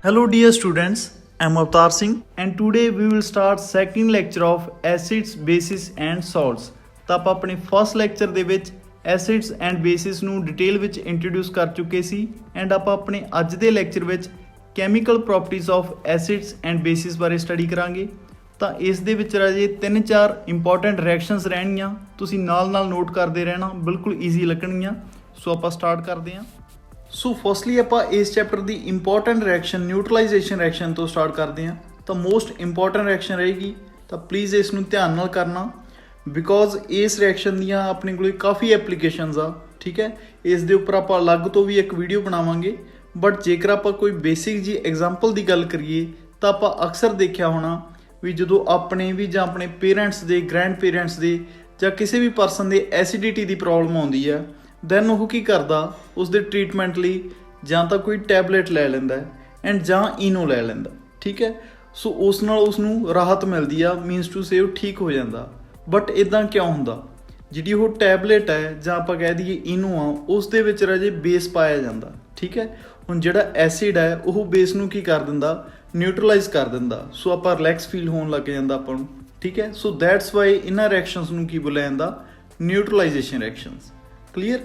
Hello dear students, I am Avtar Singh and today we will start second lecture of acids, bases and salts। ਤਾਂ ਆਪਾਂ ਆਪਣੇ first lecture ਦੇ ਵਿੱਚ acids and basis ਨੂੰ detail ਵਿੱਚ introduce ਕਰ ਚੁੱਕੇ ਸੀ ਐਂਡ ਆਪਾਂ ਆਪਣੇ ਅੱਜ ਦੇ ਲੈਕਚਰ ਵਿੱਚ chemical properties of acids and basis ਬਾਰੇ ਸਟੱਡੀ ਕਰਾਂਗੇ। ਤਾਂ ਇਸ ਦੇ ਵਿੱਚ ਰਾਜੇ 3-4 ਇੰਪੋਰਟੈਂਟ ਰਿਐਕਸ਼ਨਸ ਰਹਿਣਗੀਆਂ, ਤੁਸੀਂ ਨਾਲ ਨੋਟ ਕਰਦੇ ਰਹਿਣਾ, ਬਿਲਕੁਲ ਈਜ਼ੀ ਲੱਗਣਗੀਆਂ। ਸੋ ਆਪਾਂ ਸਟਾਰਟ ਕਰਦੇ ਹਾਂ। ਸੋ ਫਸਟਲੀ ਆਪਾਂ ਇਸ ਚੈਪਟਰ ਦੀ ਇੰਪੋਰਟੈਂਟ ਰਿਐਕਸ਼ਨ ਨਿਊਟਰਲਾਈਜੇਸ਼ਨ ਰਿਐਕਸ਼ਨ ਤੋਂ ਸਟਾਰਟ ਕਰਦੇ ਹਾਂ। ਤਾਂ ਮੋਸਟ ਇੰਪੋਰਟੈਂਟ ਰਿਐਕਸ਼ਨ ਰਹੇਗੀ, ਤਾਂ ਪਲੀਜ਼ ਇਸ ਨੂੰ ਧਿਆਨ ਨਾਲ ਕਰਨਾ ਬਿਕੋਜ਼ ਇਸ ਰਿਐਕਸ਼ਨ ਦੀਆਂ ਆਪਣੇ ਕੋਲ ਕਾਫੀ ਐਪਲੀਕੇਸ਼ਨਸ ਆ। ਠੀਕ ਹੈ, ਇਸ ਦੇ ਉੱਪਰ ਆਪਾਂ ਅਲੱਗ ਤੋਂ ਵੀ ਇੱਕ ਵੀਡੀਓ ਬਣਾਵਾਂਗੇ। ਬਟ ਜੇਕਰ ਆਪਾਂ ਕੋਈ ਬੇਸਿਕ ਜੀ ਐਗਜ਼ਾਮਪਲ ਦੀ ਗੱਲ ਕਰੀਏ ਤਾਂ ਆਪਾਂ ਅਕਸਰ ਦੇਖਿਆ ਹੋਣਾ ਵੀ ਜਦੋਂ ਆਪਣੇ ਵੀ ਜਾਂ ਆਪਣੇ ਪੇਰੈਂਟਸ ਦੇ, ਗ੍ਰੈਂਡ ਪੇਰੈਂਟਸ ਦੇ ਜਾਂ ਕਿਸੇ ਵੀ ਪਰਸਨ ਦੇ ਐਸੀਡਿਟੀ ਦੀ ਪ੍ਰੋਬਲਮ ਆਉਂਦੀ ਹੈ, ਦੈਨ ਉਹ ਕੀ ਕਰਦਾ, ਉਸ ਦੇ ਟਰੀਟਮੈਂਟ ਲਈ ਜਾਂ ਤਾਂ ਕੋਈ ਟੈਬਲੇਟ ਲੈ ਲੈਂਦਾ ਐਂਡ ਜਾਂ ਇਨੋ ਲੈ ਲੈਂਦਾ। ਠੀਕ ਹੈ, ਸੋ ਉਸ ਨਾਲ ਉਸ ਨੂੰ ਰਾਹਤ ਮਿਲਦੀ ਆ, ਮੀਨਸ ਟੂ ਸੇ ਉਹ ਠੀਕ ਹੋ ਜਾਂਦਾ। ਬਟ ਇੱਦਾਂ ਕਿਉਂ ਹੁੰਦਾ? ਜਿਹੜੀ ਉਹ ਟੈਬਲੇਟ ਹੈ ਜਾਂ ਆਪਾਂ ਕਹਿ ਦਈਏ ਇਨੋ ਆ, ਉਸ ਦੇ ਵਿੱਚ ਰਾਜੇ ਬੇਸ ਪਾਇਆ ਜਾਂਦਾ। ਠੀਕ ਹੈ, ਹੁਣ ਜਿਹੜਾ ਐਸਿਡ ਹੈ ਉਹ ਬੇਸ ਨੂੰ ਕੀ ਕਰ ਦਿੰਦਾ, ਨਿਊਟਰਲਾਈਜ਼ ਕਰ ਦਿੰਦਾ। ਸੋ ਆਪਾਂ ਰਿਲੈਕਸ ਫੀਲ ਹੋਣ ਲੱਗ ਜਾਂਦਾ ਆਪਾਂ ਨੂੰ। ਠੀਕ ਹੈ, ਸੋ ਦੈਟਸ ਵਾਈ ਇਹਨਾਂ ਰਿਐਕਸ਼ਨਸ ਨੂੰ ਕੀ ਬੋਲਿਆ ਜਾਂਦਾ, ਨਿਊਟਰਲਾਈਜੇਸ਼ਨ ਰਿਐਕਸ਼ਨਸ। ਕਲੀਅਰ?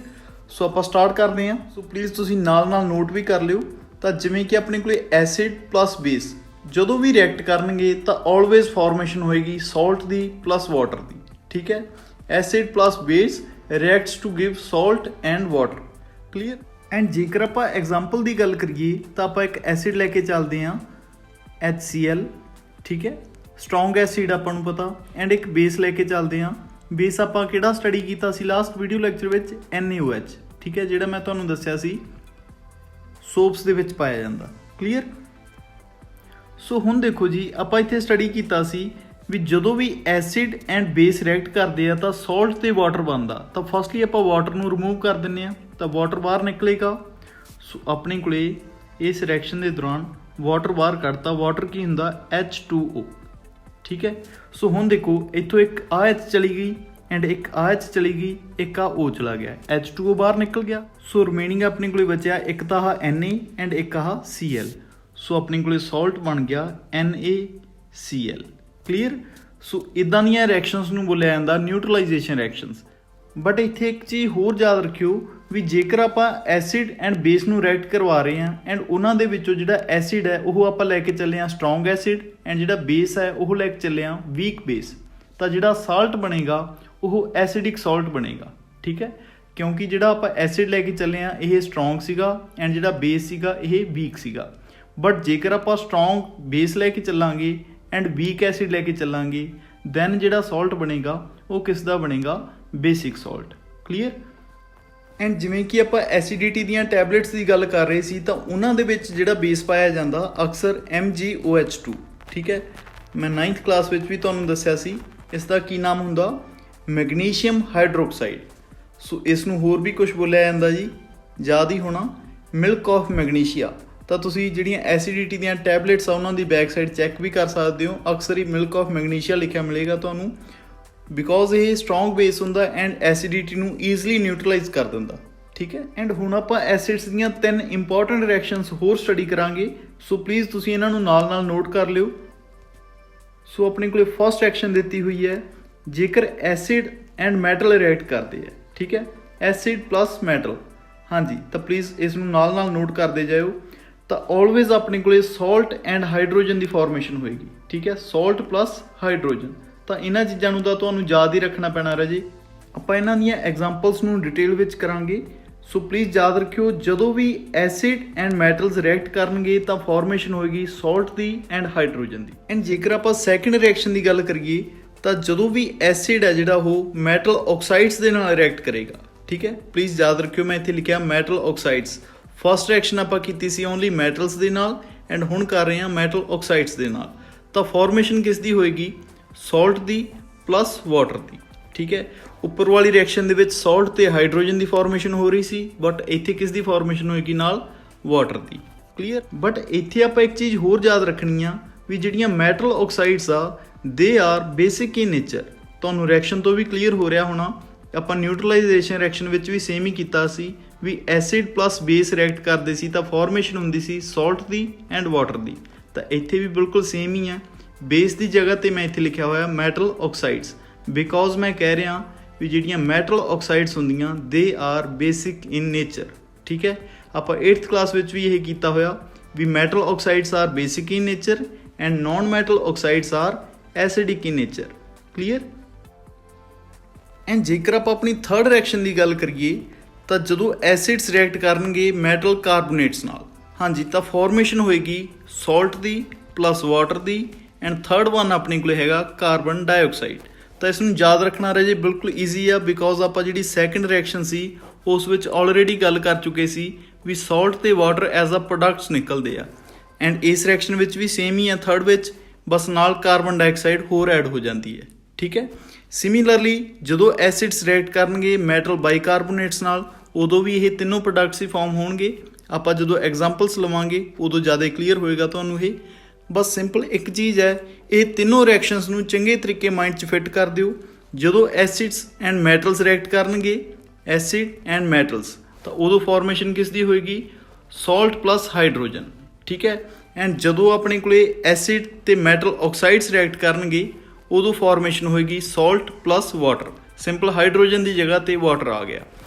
ਸੋ ਆਪਾਂ ਸਟਾਰਟ ਕਰਦੇ ਹਾਂ। ਸੋ ਪਲੀਜ਼ ਤੁਸੀਂ ਨਾਲ ਨੋਟ ਵੀ ਕਰ ਲਿਓ। ਤਾਂ ਜਿਵੇਂ ਕਿ ਆਪਣੇ ਕੋਲੇ ਐਸਿਡ ਪਲੱਸ ਬੇਸ ਜਦੋਂ ਵੀ ਰਿਐਕਟ ਕਰਨਗੇ ਤਾਂ ਆਲਵੇਜ਼ ਫਾਰਮੇਸ਼ਨ ਹੋਏਗੀ ਸਾਲਟ ਦੀ ਪਲੱਸ ਵਾਟਰ ਦੀ। ਠੀਕ ਹੈ, acid plus base reacts to give salt and water. Clear? And ਜੇਕਰ ਆਪਾਂ ਐਗਜ਼ਾਮਪਲ ਦੀ ਗੱਲ ਕਰੀਏ ਤਾਂ ਆਪਾਂ ਇੱਕ ਐਸਿਡ ਲੈ ਕੇ ਚੱਲਦੇ ਹਾਂ HCl। ਠੀਕ ਹੈ, ਸਟਰੋਂਗ ਐਸਿਡ ਆਪਾਂ ਨੂੰ ਪਤਾ, ਐਂਡ ਇੱਕ ਬੇਸ ਲੈ ਕੇ ਚੱਲਦੇ ਹਾਂ। ਬੇਸ ਆਪਾਂ ਕਿਹੜਾ ਸਟੱਡੀ ਕੀਤਾ ਸੀ ਲਾਸਟ ਵੀਡੀਓ ਲੈਕਚਰ ਵਿੱਚ, NaOH। ਠੀਕ ਹੈ, ਜਿਹੜਾ ਮੈਂ ਤੁਹਾਨੂੰ ਦੱਸਿਆ ਸੀ ਸੋਪਸ ਦੇ ਵਿੱਚ ਪਾਇਆ ਜਾਂਦਾ। ਕਲੀਅਰ? ਸੋ ਹੁਣ ਦੇਖੋ ਜੀ, ਆਪਾਂ ਇੱਥੇ ਸਟੱਡੀ ਕੀਤਾ ਸੀ ਵੀ ਜਦੋਂ ਵੀ ਐਸਿਡ ਐਂਡ ਬੇਸ ਰਿਐਕਟ ਕਰਦੇ ਆ ਤਾਂ ਸਾਲਟ ਤੇ ਵਾਟਰ ਬਣਦਾ। ਤਾਂ ਫਸਟਲੀ ਆਪਾਂ ਵਾਟਰ ਨੂੰ ਰਿਮੂਵ ਕਰ ਦਿੰਦੇ ਹਾਂ, ਤਾਂ ਵਾਟਰ ਬਾਹਰ ਨਿਕਲੇਗਾ। ਸੋ ਆਪਣੇ ਕੋਲੇ ਇਸ ਰਿਐਕਸ਼ਨ ਦੇ ਦੌਰਾਨ ਵਾਟਰ ਬਾਹਰ ਕੱਢਤਾ। ਵਾਟਰ ਕੀ ਹੁੰਦਾ, H2O। ਠੀਕ ਹੈ, ਸੋ ਹੁਣ ਦੇਖੋ ਇੱਥੋਂ ਇੱਕ AH ਚਲੀ ਗਈ ਐਂਡ ਇੱਕ AH ਚਲੀ ਗਈ, ਇੱਕ O ਚਲਾ ਗਿਆ, H2O ਬਾਹਰ ਨਿਕਲ ਗਿਆ। ਸੋ ਰਿਮੇਨਿੰਗ ਆਪਣੇ ਕੋਲੇ ਬਚਿਆ ਇੱਕ ਤਾਂ ਆਹ Na ਐਂਡ ਇੱਕ ਆਹ Cl। ਸੋ ਆਪਣੇ ਕੋਲੇ ਸਾਲਟ ਬਣ ਗਿਆ NaCl। ਕਲੀਅਰ? ਸੋ ਇਦਾਂ ਦੀਆਂ ਰਿਐਕਸ਼ਨਸ ਨੂੰ ਬੋਲਿਆ ਜਾਂਦਾ ਨਿਊਟਰਲਾਈਜੇਸ਼ਨ ਰਿਐਕਸ਼ਨਸ। ਬਟ ਇੱਥੇ ਇੱਕ ਚੀਜ਼ ਹੋਰ ਯਾਦ ਰੱਖਿਓ ਵੀ ਜੇਕਰ ਆਪਾਂ ਐਸਿਡ ਐਂਡ ਬੇਸ ਨੂੰ ਰਿਐਕਟ ਕਰਵਾ ਰਹੇ ਹਾਂ ਐਂਡ ਉਹਨਾਂ ਦੇ ਵਿੱਚੋਂ ਜਿਹੜਾ ਐਸਿਡ ਹੈ ਉਹ ਆਪਾਂ ਲੈ ਕੇ ਚੱਲੇ ਹਾਂ ਸਟਰੋਂਗ ਐਸਿਡ ਐਂਡ ਜਿਹੜਾ ਬੇਸ ਹੈ ਉਹ ਲੈ ਕੇ ਚੱਲੇ ਹਾਂ ਵੀਕ ਬੇਸ, ਤਾਂ ਜਿਹੜਾ ਸਾਲਟ ਬਣੇਗਾ ਉਹ ਐਸਿਡਿਕ ਸਾਲਟ ਬਣੇਗਾ। ਠੀਕ ਹੈ, ਕਿਉਂਕਿ ਜਿਹੜਾ ਆਪਾਂ ਐਸਿਡ ਲੈ ਕੇ ਚੱਲੇ ਹਾਂ ਇਹ ਸਟਰੋਂਗ ਸੀਗਾ ਐਂਡ ਜਿਹੜਾ ਬੇਸ ਸੀਗਾ ਇਹ ਵੀਕ ਸੀਗਾ। ਬਟ ਜੇਕਰ ਆਪਾਂ ਸਟਰੋਂਗ ਬੇਸ ਲੈ ਕੇ ਚੱਲਾਂਗੇ ਐਂਡ ਵੀਕ ਐਸਿਡ ਲੈ ਕੇ ਚੱਲਾਂਗੇ ਦੈਨ ਜਿਹੜਾ ਸਾਲਟ ਬਣੇਗਾ ਉਹ ਕਿਸ ਦਾ ਬਣੇਗਾ, ਬੇਸਿਕ ਸਾਲਟ। ਕਲੀਅਰ? ਐਂਡ ਜਿਵੇਂ ਕਿ ਆਪਾਂ ਐਸਿਡਿਟੀ ਦੀਆਂ ਟੈਬਲੇਟਸ ਦੀ ਗੱਲ ਕਰ ਰਹੇ ਸੀ ਤਾਂ ਉਹਨਾਂ ਦੇ ਵਿੱਚ ਜਿਹੜਾ ਬੇਸ ਪਾਇਆ ਜਾਂਦਾ ਅਕਸਰ MgOH2। ਠੀਕ ਹੈ, ਮੈਂ 9th ਕਲਾਸ ਵਿੱਚ ਵੀ ਤੁਹਾਨੂੰ ਦੱਸਿਆ ਸੀ ਇਸ ਦਾ ਕੀ ਨਾਮ ਹੁੰਦਾ, ਮੈਗਨੀਸ਼ੀਅਮ ਹਾਈਡਰੋਕਸਾਈਡ। ਸੋ ਇਸ ਨੂੰ ਹੋਰ ਵੀ ਕੁਝ ਬੋਲਿਆ ਜਾਂਦਾ ਜੀ, ਯਾਦ ਹੀ ਹੋਣਾ, ਮਿਲਕ ਆਫ ਮੈਗਨੀਸ਼ੀਆ। ਤਾਂ ਤੁਸੀਂ ਜਿਹੜੀਆਂ ਐਸਿਡਿਟੀ ਦੀਆਂ ਟੈਬਲੇਟਸ ਆ ਉਹਨਾਂ ਦੀ ਬੈਕ ਸਾਈਡ ਚੈੱਕ ਵੀ ਕਰ ਸਕਦੇ ਹੋ, ਅਕਸਰ ਹੀ ਮਿਲਕ ਆਫ ਮੈਗਨੀਸ਼ੀਆ ਲਿਖਿਆ ਮਿਲੇਗਾ ਤੁਹਾਨੂੰ, ਬਿਕੋਜ਼ ਇਹ ਸਟਰੋਂਗ ਬੇਸ ਹੁੰਦਾ ਐਂਡ ਐਸਿਡਿਟੀ ਨੂੰ ਈਜ਼ਲੀ ਨਿਊਟਰਲਾਈਜ਼ ਕਰ ਦਿੰਦਾ। ਠੀਕ ਹੈ, ਐਂਡ ਹੁਣ ਆਪਾਂ ਐਸਿਡਸ ਦੀਆਂ 3 ਇੰਪੋਰਟੈਂਟ ਰਿਐਕਸ਼ਨਸ ਹੋਰ ਸਟੱਡੀ ਕਰਾਂਗੇ। ਸੋ ਪਲੀਜ਼ ਤੁਸੀਂ ਇਹਨਾਂ ਨੂੰ ਨਾਲ ਨੋਟ ਕਰ ਲਿਓ। ਸੋ ਆਪਣੇ ਕੋਲੇ ਫਸਟ ਰਿਐਕਸ਼ਨ ਦਿੱਤੀ ਹੋਈ ਹੈ, ਜੇਕਰ ਐਸਿਡ ਐਂਡ ਮੈਟਲ ਰਿਐਕਟ ਕਰਦੇ ਆ। ਠੀਕ ਹੈ, ਐਸਿਡ ਪਲੱਸ ਮੈਟਲ। ਹਾਂਜੀ, ਤਾਂ ਪਲੀਜ਼ ਇਸ ਨੂੰ ਨਾਲ ਨੋਟ ਕਰਦੇ ਜਾਇਓ। ਤਾਂ ਆਲਵੇਜ਼ ਆਪਣੇ ਕੋਲੇ salt and hydrogen the formation ਹੋਏਗੀ। ਠੀਕ ਹੈ, ਸਾਲਟ ਪਲੱਸ ਹਾਈਡਰੋਜਨ। ਤਾਂ ਇਹਨਾਂ ਚੀਜ਼ਾਂ ਨੂੰ ਤਾਂ ਤੁਹਾਨੂੰ ਯਾਦ ਹੀ ਰੱਖਣਾ ਪੈਣਾ ਰਾਜੇ। ਆਪਾਂ ਇਹਨਾਂ ਦੀਆਂ ਐਗਜ਼ਾਮਪਲਸ ਨੂੰ ਡਿਟੇਲ ਵਿੱਚ ਕਰਾਂਗੇ। ਸੋ ਪਲੀਜ਼ ਯਾਦ ਰੱਖਿਓ, ਜਦੋਂ ਵੀ ਐਸਿਡ ਐਂਡ ਮੈਟਲਸ ਰਿਐਕਟ ਕਰਨਗੇ ਤਾਂ ਫਾਰਮੇਸ਼ਨ ਹੋਏਗੀ salt the and hydrogen the. And ਜੇਕਰ ਆਪਾਂ ਸੈਕਿੰਡ ਰਿਐਕਸ਼ਨ ਦੀ ਗੱਲ ਕਰੀਏ ਤਾਂ ਜਦੋਂ ਵੀ ਐਸਿਡ ਹੈ ਜਿਹੜਾ ਉਹ ਮੈਟਲ ਆਕਸਾਈਡਸ ਦੇ ਨਾਲ ਰਿਐਕਟ ਕਰੇਗਾ। ਠੀਕ ਹੈ, ਪਲੀਜ਼ ਯਾਦ ਰੱਖਿਓ, ਮੈਂ ਇੱਥੇ ਲਿਖਿਆ ਮੈਟਲ ਆਕਸਾਈਡਸ। ਫਸਟ ਰਿਐਕਸ਼ਨ ਆਪਾਂ ਕੀਤੀ ਸੀ ਓਨਲੀ ਮੈਟਲਸ ਦੇ ਨਾਲ ਐਂਡ ਹੁਣ ਕਰ ਰਹੇ ਹਾਂ ਮੈਟਲ ਆਕਸਾਈਡਸ ਦੇ ਨਾਲ। ਤਾਂ ਫਾਰਮੇਸ਼ਨ ਕਿਸ ਦੀ ਹੋਏਗੀ, ਸਾਲਟ ਦੀ ਪਲੱਸ ਵਾਟਰ ਦੀ। ਠੀਕ ਹੈ, ਉੱਪਰ ਵਾਲੀ ਰਿਐਕਸ਼ਨ ਦੇ ਵਿੱਚ ਸਾਲਟ ਤੇ ਹਾਈਡਰੋਜਨ ਦੀ ਫਾਰਮੇਸ਼ਨ ਹੋ ਰਹੀ ਸੀ, ਬਟ ਇੱਥੇ ਕਿਸ ਦੀ ਫਾਰਮੇਸ਼ਨ ਹੋਏਗੀ, ਨਾਲ ਵਾਟਰ ਦੀ। ਕਲੀਅਰ? ਬਟ ਇੱਥੇ ਆਪਾਂ ਇੱਕ ਚੀਜ਼ ਹੋਰ ਯਾਦ ਰੱਖਣੀ ਆ ਵੀ ਜਿਹੜੀਆਂ ਮੈਟਲ ਆਕਸਾਈਡਸ ਆ they are basic in nature. ਤੁਹਾਨੂੰ ਰਿਐਕਸ਼ਨ ਤੋਂ ਵੀ ਕਲੀਅਰ ਹੋ ਰਿਹਾ ਹੋਣਾ ਆਪਾਂ ਨਿਊਟਰਲਾਈਜੇਸ਼ਨ ਰਿਐਕਸ਼ਨ ਵਿੱਚ ਵੀ ਸੇਮ ਹੀ ਕੀਤਾ ਸੀ ਵੀ ਐਸਿਡ ਪਲੱਸ ਬੇਸ ਰਿਐਕਟ ਕਰਦੇ ਸੀ ਤਾਂ ਫਾਰਮੇਸ਼ਨ ਹੁੰਦੀ ਸੀ ਸਾਲਟ ਦੀ ਐਂਡ ਵਾਟਰ ਦੀ। ਤਾਂ ਇੱਥੇ ਵੀ ਬਿਲਕੁਲ ਸੇਮ ਹੀ ਆ। ਬੇਸ ਦੀ ਜਗ੍ਹਾ ਤੇ ਮੈਂ ਇੱਥੇ ਲਿਖਿਆ ਹੋਇਆ ਮੈਟਲ ਆਕਸਾਈਡਸ, ਬਿਕੋਜ਼ ਮੈਂ ਕਹਿ ਰਿਹਾ ਵੀ ਜਿਹੜੀਆਂ ਮੈਟਲ ਆਕਸਾਈਡਸ ਹੁੰਦੀਆਂ they are basic in nature. ਠੀਕ ਹੈ, ਆਪਾਂ 8th ਕਲਾਸ ਵਿੱਚ ਵੀ ਇਹ ਕੀਤਾ ਹੋਇਆ ਵੀ metal oxides are basic in nature and non metal oxides are acidic in nature. Clear. And ਜੇਕਰ ਆਪਾਂ ਆਪਣੀ ਥਰਡ ਰਿਐਕਸ਼ਨ ਦੀ ਗੱਲ ਕਰੀਏ ਤਾਂ ਜਦੋਂ ਐਸਿਡਸ ਰਿਐਕਟ ਕਰਨਗੇ ਮੈਟਲ ਕਾਰਬੋਨੇਟਸ ਨਾਲ, ਹਾਂਜੀ, ਤਾਂ ਫਾਰਮੇਸ਼ਨ ਹੋਏਗੀ ਸਾਲਟ ਦੀ plus water the and third one ਆਪਣੇ ਕੋਲ ਹੈਗਾ ਕਾਰਬਨ ਡਾਈਆਕਸਾਈਡ। ਤਾਂ ਇਸ ਨੂੰ ਯਾਦ ਰੱਖਣਾ ਰਾਜੇ ਬਿਲਕੁਲ ਈਜ਼ੀ ਆ, ਬਿਕੋਜ਼ ਆਪਾਂ ਜਿਹੜੀ ਸੈਕਿੰਡ ਰਿਐਕਸ਼ਨ ਸੀ ਉਸ ਵਿੱਚ ਆਲਰੇਡੀ ਗੱਲ ਕਰ ਚੁੱਕੇ ਸੀ ਵੀ ਸਾਲਟ ਤੇ ਵਾਟਰ ਐਜ਼ ਅ ਪ੍ਰੋਡਕਟਸ ਨਿਕਲਦੇ ਆ। ਐਂਡ ਇਸ ਰਿਐਕਸ਼ਨ ਵਿੱਚ ਵੀ ਸੇਮ ਹੀ ਆ ਥਰਡ ਵਿੱਚ, ਬਸ ਨਾਲ ਕਾਰਬਨ ਡਾਈਆਕਸਾਈਡ ਹੋਰ ਐਡ ਹੋ ਜਾਂਦੀ ਹੈ। ਠੀਕ ਹੈ। ਸਿਮਿਲਰਲੀ ਜਦੋਂ ਐਸਿਡਸ ਰਿਐਕਟ ਕਰਨਗੇ ਮੈਟਲ ਬਾਈਕਾਰਬੋਨੇਟਸ ਨਾਲ ਉਦੋਂ ਵੀ ਇਹ ਤਿੰਨੋਂ ਪ੍ਰੋਡਕਟਸ ਹੀ ਫਾਰਮ ਹੋਣਗੇ। ਆਪਾਂ ਜਦੋਂ ਐਗਜ਼ਾਮਪਲਸ ਲਵਾਂਗੇ ਉਦੋਂ ਜ਼ਿਆਦਾ ਕਲੀਅਰ ਹੋਏਗਾ ਤੁਹਾਨੂੰ ਇਹ। ਬਸ ਸਿੰਪਲ ਇੱਕ ਚੀਜ਼ ਹੈ, ਇਹ ਤਿੰਨੋਂ ਰਿਐਕਸ਼ਨਸ ਨੂੰ ਚੰਗੇ ਤਰੀਕੇ ਮਾਈਂਡ 'ਚ ਫਿੱਟ ਕਰ ਦਿਓ। ਜਦੋਂ ਐਸਿਡਸ ਐਂਡ ਮੈਟਲਸ ਰਿਐਕਟ ਕਰਨਗੇ, ਐਸਿਡ ਐਂਡ ਮੈਟਲਸ, ਤਾਂ ਉਦੋਂ ਫਾਰਮੇਸ਼ਨ ਕਿਸ ਦੀ ਹੋਏਗੀ? Salt plus hydrogen. ਠੀਕ ਹੈ। ਐਂਡ ਜਦੋਂ ਆਪਣੇ ਕੋਲੇ ਐਸਿਡ ਤੇ ਮੈਟਲ ਆਕਸਾਈਡਸ ਰਿਐਕਟ ਕਰਨਗੇ ਉਦੋਂ ਫਾਰਮੇਸ਼ਨ ਹੋਏਗੀ salt plus water. Simple hydrogen ਦੀ ਜਗ੍ਹਾ ਤੇ ਵਾਟਰ ਆ ਗਿਆ।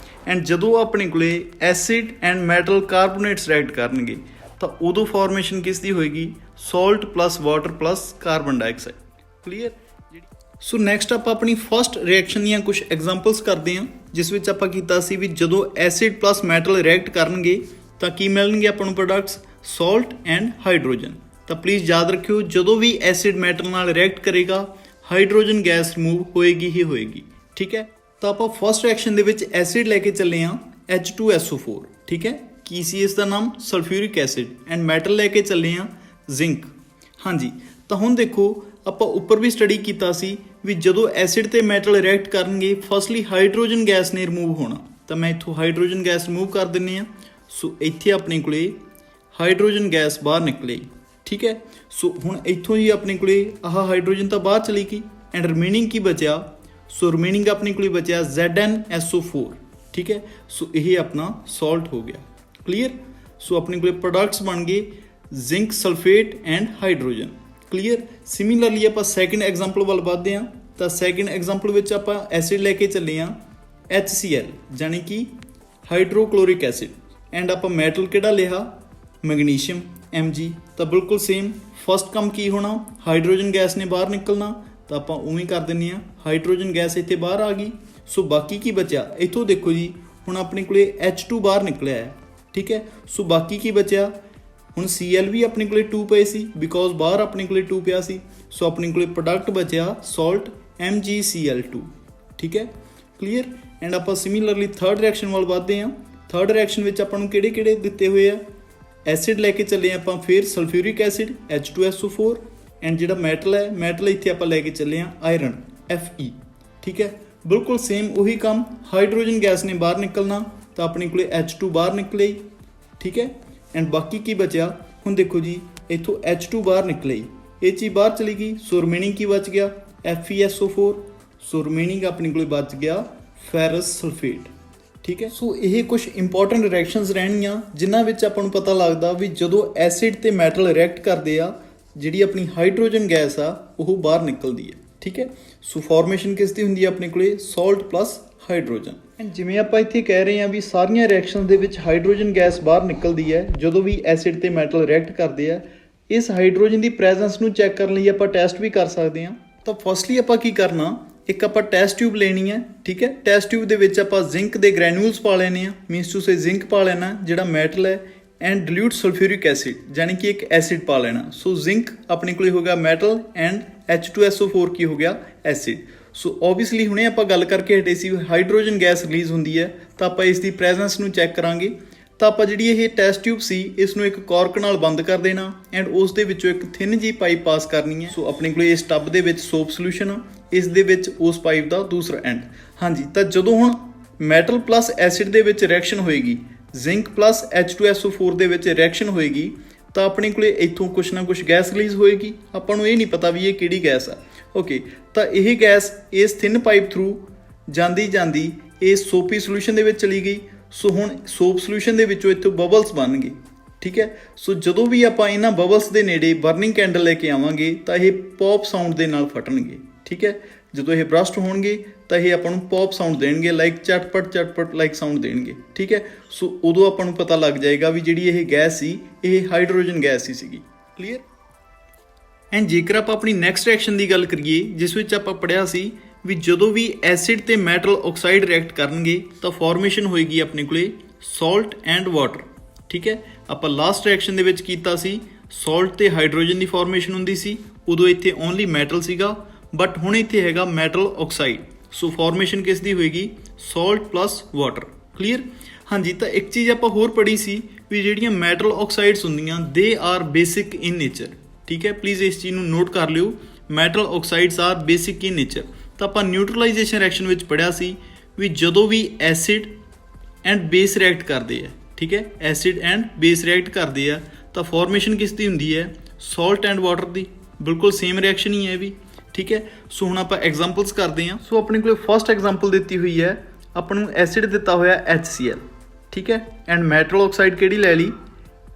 ਐਂਡ ਜਦੋਂ ਆਪਣੇ ਕੋਲੇ ਐਸਿਡ ਐਂਡ ਮੈਟਲ ਕਾਰਬੋਨੇਟਸ ਰਿਐਕਟ ਕਰਨਗੇ ਤਾਂ ਉਦੋਂ ਫਾਰਮੇਸ਼ਨ ਕਿਸ ਦੀ ਹੋਏਗੀ? Salt plus water plus carbon dioxide. Clear. So next ਆਪਾਂ ਆਪਣੀ ਫਸਟ ਰਿਐਕਸ਼ਨ ਦੀਆਂ ਕੁਝ ਐਗਜ਼ਾਮਪਲਸ ਕਰਦੇ ਹਾਂ, ਜਿਸ ਵਿੱਚ ਆਪਾਂ ਕੀਤਾ ਸੀ ਵੀ ਜਦੋਂ ਐਸਿਡ ਪਲੱਸ ਮੈਟਲ ਰਿਐਕਟ ਕਰਨਗੇ ਤਾਂ ਕੀ ਮਿਲਣਗੇ ਆਪਾਂ ਨੂੰ ਪ੍ਰੋਡਕਟਸ? Salt and hydrogen. ਤਾਂ ਪਲੀਜ਼ ਯਾਦ ਰੱਖਿਓ ਜਦੋਂ ਵੀ ਐਸਿਡ ਮੈਟਲ ਨਾਲ ਰਿਐਕਟ ਕਰੇਗਾ ਹਾਈਡਰੋਜਨ ਗੈਸ ਰਿਮੂਵ ਹੋਏਗੀ ਹੀ ਹੋਏਗੀ। ਠੀਕ ਹੈ। ਤਾਂ ਆਪਾਂ ਫਸਟ ਰਿਐਕਸ਼ਨ ਦੇ ਵਿੱਚ ਐਸਿਡ ਲੈ ਕੇ ਚੱਲੇ ਹਾਂ H2SO4। ਠੀਕ ਹੈ। ਕੀ ਸੀ ਇਸ ਦਾ ਨਾਮ? Sulphuric acid. ਐਂਡ ਮੈਟਲ ਲੈ ਕੇ ਚੱਲੇ ਹਾਂ ਜ਼ਿੰਕ। ਹਾਂਜੀ, ਤਾਂ ਹੁਣ ਦੇਖੋ ਆਪਾਂ ਉੱਪਰ ਵੀ ਸਟੱਡੀ ਕੀਤਾ ਸੀ ਵੀ ਜਦੋਂ ਐਸਿਡ ਤੇ ਮੈਟਲ ਰਿਐਕਟ ਕਰਨਗੇ ਫਸਟਲੀ ਹਾਈਡਰੋਜਨ ਗੈਸ ਨੇ ਰਿਮੂਵ ਹੋਣਾ। ਤਾਂ ਮੈਂ ਇੱਥੋਂ ਹਾਈਡਰੋਜਨ ਗੈਸ ਰਿਮੂਵ ਕਰ ਦਿੰਦੇ ਹਾਂ। ਸੋ ਇੱਥੇ ਆਪਣੇ ਕੋਲੇ ਹਾਈਡਰੋਜਨ ਗੈਸ ਬਾਹਰ ਨਿਕਲੇਗੀ। ਠੀਕ ਹੈ। ਸੋ ਹੁਣ ਇੱਥੋਂ ਹੀ ਆਪਣੇ ਕੋਲੇ ਆਹ ਹਾਈਡਰੋਜਨ ਤਾਂ ਬਾਹਰ ਚਲੀ ਗਈ ਐਂਡ ਰਿਮੇਨਿੰਗ ਕੀ ਬਚਿਆ? ਸੋ ਰਿਮੇਨਿੰਗ ਆਪਣੇ ਕੋਲੇ ਬਚਿਆ ZnSO4। ਠੀਕ ਹੈ। ਸੋ ਇਹ ਆਪਣਾ ਸਾਲਟ ਹੋ ਗਿਆ। ਕਲੀਅਰ। ਸੋ ਆਪਣੇ ਕੋਲੇ ਪ੍ਰੋਡਕਟਸ ਬਣ ਗਏ zinc sulphate and hydrogen. Clear. Similarly ਆਪਾਂ ਸੈਕਿੰਡ ਐਗਜ਼ਾਮਪਲ ਵੱਲ ਵੱਧਦੇ ਹਾਂ। ਤਾਂ ਸੈਕਿੰਡ ਐਗਜ਼ਾਮਪਲ ਵਿੱਚ ਆਪਾਂ ਐਸਿਡ ਲੈ ਕੇ ਚੱਲੇ ਹਾਂ HCl, ਜਾਣੀ ਕਿ ਹਾਈਡਰੋਕਲੋਰਿਕ ਐਸਿਡ। ਐਂਡ ਆਪਾਂ ਮੈਟਲ ਕਿਹੜਾ ਲਿਆ? Magnesium Mg। ਤਾਂ ਬਿਲਕੁਲ ਸੇਮ ਫਸਟ ਕੰਮ ਕੀ ਹੋਣਾ? ਹਾਈਡਰੋਜਨ ਗੈਸ ਨੇ ਬਾਹਰ ਨਿਕਲਣਾ। ਤਾਂ ਆਪਾਂ ਉਵੇਂ ਕਰ ਦਿੰਦੇ ਹਾਂ, ਹਾਈਡਰੋਜਨ ਗੈਸ ਇੱਥੇ ਬਾਹਰ ਆ ਗਈ। ਸੋ ਬਾਕੀ ਕੀ ਬਚਿਆ? ਇੱਥੋਂ ਦੇਖੋ ਜੀ, ਹੁਣ ਆਪਣੇ ਕੋਲੇ H2 ਬਾਹਰ ਨਿਕਲਿਆ ਹੈ। ਠੀਕ ਹੈ। ਸੋ ਬਾਕੀ ਕੀ ਬਚਿਆ? ਹੁਣ Cl ਵੀ ਆਪਣੇ ਕੋਲੇ 2 ਪਏ ਸੀ, ਬਿਕੋਜ਼ ਬਾਹਰ ਆਪਣੇ ਕੋਲੇ 2 ਪਿਆ ਸੀ। ਸੋ ਆਪਣੇ ਕੋਲੇ ਪ੍ਰੋਡਕਟ ਬਚਿਆ ਸਾਲਟ MgCl2। ਠੀਕ ਹੈ। ਕਲੀਅਰ। ਐਂਡ ਆਪਾਂ ਸਿਮਿਲਰਲੀ ਥਰਡ ਰਿਐਕਸ਼ਨ ਵੱਲ ਵੱਧਦੇ ਹਾਂ। ਥਰਡ ਰਿਐਕਸ਼ਨ ਵਿੱਚ ਆਪਾਂ ਨੂੰ ਕਿਹੜੇ ਕਿਹੜੇ ਦਿੱਤੇ ਹੋਏ ਆ? ਐਸਿਡ ਲੈ ਕੇ ਚੱਲੇ ਆਪਾਂ ਫਿਰ ਸਲਫਿਊਰਿਕ ਐਸਿਡ H2SO4 ਐਂਡ ਜਿਹੜਾ ਮੈਟਲ ਹੈ, ਮੈਟਲ ਇੱਥੇ ਆਪਾਂ ਲੈ ਕੇ ਚੱਲੇ ਹਾਂ ਆਇਰਨ Fe। ਠੀਕ ਹੈ। ਬਿਲਕੁਲ ਸੇਮ ਉਹੀ ਕੰਮ, ਹਾਈਡਰੋਜਨ ਗੈਸ ਨੇ ਬਾਹਰ ਨਿਕਲਣਾ ਤਾਂ ਆਪਣੇ ਕੋਲੇ H2 ਬਾਹਰ ਨਿਕਲੇ। ਠੀਕ ਹੈ। ਐਂਡ ਬਾਕੀ ਕੀ ਬਚਿਆ? ਹੁਣ ਦੇਖੋ ਜੀ, ਇੱਥੋਂ H2 ਬਾਹਰ ਨਿਕਲੇ, ਇਹ ਚੀਜ਼ ਬਾਹਰ ਚਲੀ ਗਈ। ਸੋ ਰਿਮੇਨਿੰਗ ਕੀ ਬਚ ਗਿਆ? FeSO4। ਸੋ ਰਿਮੇਨਿੰਗ ਆਪਣੇ ਕੋਲੇ ਬਚ ਗਿਆ ਫੈਰਸ ਸਲਫੇਟ। ਠੀਕ ਹੈ। ਸੋ ਇਹ ਕੁਝ ਇੰਪੋਰਟੈਂਟ ਰਿਐਕਸ਼ਨਸ ਰਹਿਣਗੀਆਂ ਜਿਨ੍ਹਾਂ ਵਿੱਚ ਆਪਾਂ ਨੂੰ ਪਤਾ ਲੱਗਦਾ ਵੀ ਜਦੋਂ ਐਸਿਡ ਤੇ ਮੈਟਲ ਰਿਐਕਟ ਕਰਦੇ ਆ ਜਿਹੜੀ ਆਪਣੀ ਹਾਈਡਰੋਜਨ ਗੈਸ ਆ ਉਹ ਬਾਹਰ ਨਿਕਲਦੀ ਹੈ। ਠੀਕ ਹੈ। ਸੋ ਫਾਰਮੇਸ਼ਨ ਕਿਸ ਦੀ ਹੁੰਦੀ ਹੈ ਆਪਣੇ ਕੋਲੇ? Salt plus hydrogen. ਐਂਡ ਜਿਵੇਂ ਆਪਾਂ ਇੱਥੇ ਕਹਿ ਰਹੇ ਹਾਂ ਵੀ ਸਾਰੀਆਂ ਰਿਐਕਸ਼ਨਸ ਦੇ ਵਿੱਚ ਹਾਈਡਰੋਜਨ ਗੈਸ ਬਾਹਰ ਨਿਕਲਦੀ ਹੈ ਜਦੋਂ ਵੀ ਐਸਿਡ ਤੇ ਮੈਟਲ ਰਿਐਕਟ ਕਰਦੇ ਆ। ਇਸ ਹਾਈਡਰੋਜਨ ਦੀ ਪ੍ਰੈਜ਼ੈਂਸ ਨੂੰ ਚੈੱਕ ਕਰਨ ਲਈ ਆਪਾਂ ਟੈਸਟ ਵੀ ਕਰ ਸਕਦੇ ਹਾਂ। ਤਾਂ ਫਸਟਲੀ ਆਪਾਂ ਕੀ ਕਰਨਾ, ਇੱਕ ਆਪਾਂ ਟੈਸਟ ਟਿਊਬ ਲੈਣੀ ਹੈ। ਠੀਕ ਹੈ। ਟੈਸਟ ਟਿਊਬ ਦੇ ਵਿੱਚ ਆਪਾਂ ਜ਼ਿੰਕ ਦੇ ਗ੍ਰੈਨੂਲਸ ਪਾ ਲੈਣੇ ਆ, ਮੀਨਸ ਟੂ ਸੇ ਜ਼ਿੰਕ ਪਾ ਲੈਣਾ ਜਿਹੜਾ ਮੈਟਲ ਹੈ, ਐਂਡ ਡਿਲੂਟ ਸਲਫਿਊਰਿਕ ਐਸਿਡ ਜਾਣੀ ਕਿ ਇੱਕ ਐਸਿਡ ਪਾ ਲੈਣਾ। ਸੋ ਜ਼ਿੰਕ ਆਪਣੇ ਕੋਲ ਹੋ ਗਿਆ ਮੈਟਲ ਐਂਡ H2SO4 ਕੀ ਹੋ ਗਿਆ? ਐਸਿਡ। ਸੋ ਓਬਵੀਅਸਲੀ ਹੁਣੇ ਆਪਾਂ ਗੱਲ ਕਰਕੇ ਹਟੇ ਸੀ ਹਾਈਡਰੋਜਨ ਗੈਸ ਰਿਲੀਜ਼ ਹੁੰਦੀ ਹੈ ਤਾਂ ਆਪਾਂ ਇਸ ਦੀ ਪ੍ਰੈਜ਼ੈਂਸ ਨੂੰ ਚੈੱਕ ਕਰਾਂਗੇ। ਤਾਂ ਆਪਾਂ ਜਿਹੜੀ ਇਹ ਟੈਸਟ ਟਿਊਬ ਸੀ ਇਸ ਨੂੰ ਇੱਕ ਕਾਰਕ ਨਾਲ ਬੰਦ ਕਰ ਦੇਣਾ ਐਂਡ ਉਸ ਦੇ ਵਿੱਚੋਂ ਇੱਕ ਥਿਨ ਜੀ ਪਾਈਪ ਪਾਸ ਕਰਨੀ ਹੈ। ਸੋ ਆਪਣੇ ਕੋਲ ਇਸ ਟੱਬ ਦੇ ਵਿੱਚ ਸੋਪ ਸੋਲੂਸ਼ਨ ਆ, ਇਸ ਦੇ ਵਿੱਚ ਉਸ ਪਾਈਪ ਦਾ ਦੂਸਰਾ ਐਂਡ। ਹਾਂਜੀ, ਤਾਂ ਜਦੋਂ ਹੁਣ ਮੈਟਲ ਪਲੱਸ ਐਸਿਡ ਦੇ ਵਿੱਚ ਰਿਐਕਸ਼ਨ ਹੋਏਗੀ, ਜ਼ਿੰਕ ਪਲੱਸ H2SO4 ਦੇ ਵਿੱਚ ਰਿਐਕਸ਼ਨ ਹੋਏਗੀ ਤਾਂ ਆਪਣੇ ਕੋਲੇ ਇੱਥੋਂ ਕੁਛ ਨਾ ਕੁਛ ਗੈਸ ਰਿਲੀਜ਼ ਹੋਏਗੀ। ਆਪਾਂ ਨੂੰ ਇਹ ਨਹੀਂ ਪਤਾ ਵੀ ਇਹ ਕਿਹੜੀ ਗੈਸ ਆ। ਓਕੇ, ਤਾਂ ਇਹ ਗੈਸ ਇਸ ਥਿਨ ਪਾਈਪ ਥਰੂ ਜਾਂਦੀ ਜਾਂਦੀ ਇਹ ਸੋਪੀ ਸੋਲੂਸ਼ਨ ਦੇ ਵਿੱਚ ਚਲੀ ਗਈ। ਸੋ ਹੁਣ ਸੋਪ ਸੋਲੂਸ਼ਨ ਦੇ ਵਿੱਚੋਂ ਇੱਥੋਂ ਬਬਲਸ ਬਣ ਗਏ। ਠੀਕ ਹੈ, ਸੋ ਜਦੋਂ ਵੀ ਆਪਾਂ ਇਹਨਾਂ ਬਬਲਸ ਦੇ ਨੇੜੇ ਬਰਨਿੰਗ ਕੈਂਡਲ ਲੈ ਕੇ ਆਵਾਂਗੇ ਤਾਂ ਇਹ ਪੌਪ ਸਾਊਂਡ ਦੇ ਨਾਲ ਫਟਣਗੇ। ਠੀਕ ਹੈ, ਜਦੋਂ ਇਹ ਬਰਸਟ ਹੋਣਗੇ ਤਾਂ ਇਹ ਆਪਾਂ ਨੂੰ ਪੌਪ ਸਾਊਂਡ ਦੇਣਗੇ, ਲਾਈਕ ਚਟਪਟ ਲਾਈਕ ਸਾਊਂਡ ਦੇਣਗੇ। ਠੀਕ ਹੈ, ਸੋ ਉਦੋਂ ਆਪਾਂ ਨੂੰ ਪਤਾ ਲੱਗ ਜਾਏਗਾ ਵੀ ਜਿਹੜੀ ਇਹ ਗੈਸ ਸੀ ਇਹ ਹਾਈਡਰੋਜਨ ਗੈਸ ਹੀ ਸੀਗੀ। ਕਲੀਅਰ। ਐਂਡ ਜੇਕਰ ਆਪਾਂ ਆਪਣੀ ਨੈਕਸਟ ਰਿਐਕਸ਼ਨ ਦੀ ਗੱਲ ਕਰੀਏ, ਜਿਸ ਵਿੱਚ ਆਪਾਂ ਪੜ੍ਹਿਆ ਸੀ ਵੀ ਜਦੋਂ ਵੀ ਐਸਿਡ ਤੇ ਮੈਟਲ ਆਕਸਾਈਡ ਰਿਐਕਟ ਕਰਨਗੇ ਤਾਂ ਫਾਰਮੇਸ਼ਨ ਹੋਏਗੀ ਆਪਣੇ ਕੋਲੇ ਸਾਲਟ ਐਂਡ ਵਾਟਰ। ਠੀਕ ਹੈ, ਆਪਾਂ ਲਾਸਟ ਰਿਐਕਸ਼ਨ ਦੇ ਵਿੱਚ ਕੀਤਾ ਸੀ ਸਾਲਟ ਤੇ ਹਾਈਡਰੋਜਨ ਦੀ ਫਾਰਮੇਸ਼ਨ ਹੁੰਦੀ ਸੀ, ਉਦੋਂ ਇੱਥੇ ਓਨਲੀ ਮੈਟਲ ਸੀਗਾ, ਬਟ ਹੁਣ ਇੱਥੇ ਹੈਗਾ ਮੈਟਲ ਆਕਸਾਈਡ। ਸੋ ਫਾਰਮੇਸ਼ਨ ਕਿਸ ਦੀ ਹੋਏਗੀ? Salt plus water. ਕਲੀਅਰ। ਹਾਂਜੀ, ਤਾਂ ਇੱਕ ਚੀਜ਼ ਆਪਾਂ ਹੋਰ ਪੜ੍ਹੀ ਸੀ ਵੀ ਜਿਹੜੀਆਂ ਮੈਟਲ ਆਕਸਾਈਡਸ ਹੁੰਦੀਆਂ they are basic in nature. ਠੀਕ ਹੈ, ਪਲੀਜ਼ ਇਸ ਚੀਜ਼ ਨੂੰ ਨੋਟ ਕਰ ਲਿਓ, metal oxides are basic in nature. ਤਾਂ ਆਪਾਂ ਨਿਊਟਰਲਾਈਜੇਸ਼ਨ ਰਿਐਕਸ਼ਨ ਵਿੱਚ ਪੜ੍ਹਿਆ ਸੀ ਵੀ ਜਦੋਂ ਵੀ ਐਸਿਡ ਐਂਡ ਬੇਸ ਰਿਐਕਟ ਕਰਦੇ ਆ, ਠੀਕ ਹੈ, ਐਸਿਡ ਐਂਡ ਬੇਸ ਰਿਐਕਟ ਕਰਦੇ ਆ ਤਾਂ ਫਾਰਮੇਸ਼ਨ ਕਿਸ ਦੀ ਹੁੰਦੀ ਹੈ? ਸਾਲਟ ਐਂਡ ਵਾਟਰ ਦੀ। ਬਿਲਕੁਲ ਸੇਮ ਰਿਐਕਸ਼ਨ ਹੀ ਹੈ ਇਹ ਵੀ। ਠੀਕ ਹੈ, ਸੋ ਹੁਣ ਆਪਾਂ ਐਗਜ਼ਾਮਪਲਸ ਕਰਦੇ ਹਾਂ। ਸੋ ਆਪਣੇ ਕੋਲ ਫਸਟ ਐਗਜ਼ਾਮਪਲ ਦਿੱਤੀ ਹੋਈ ਹੈ, ਆਪਾਂ ਨੂੰ ਐਸਿਡ ਦਿੱਤਾ ਹੋਇਆ HCl। ਠੀਕ ਹੈ, ਐਂਡ ਮੈਟਲ ਆਕਸਾਈਡ ਕਿਹੜੀ ਲੈ ਲਈ?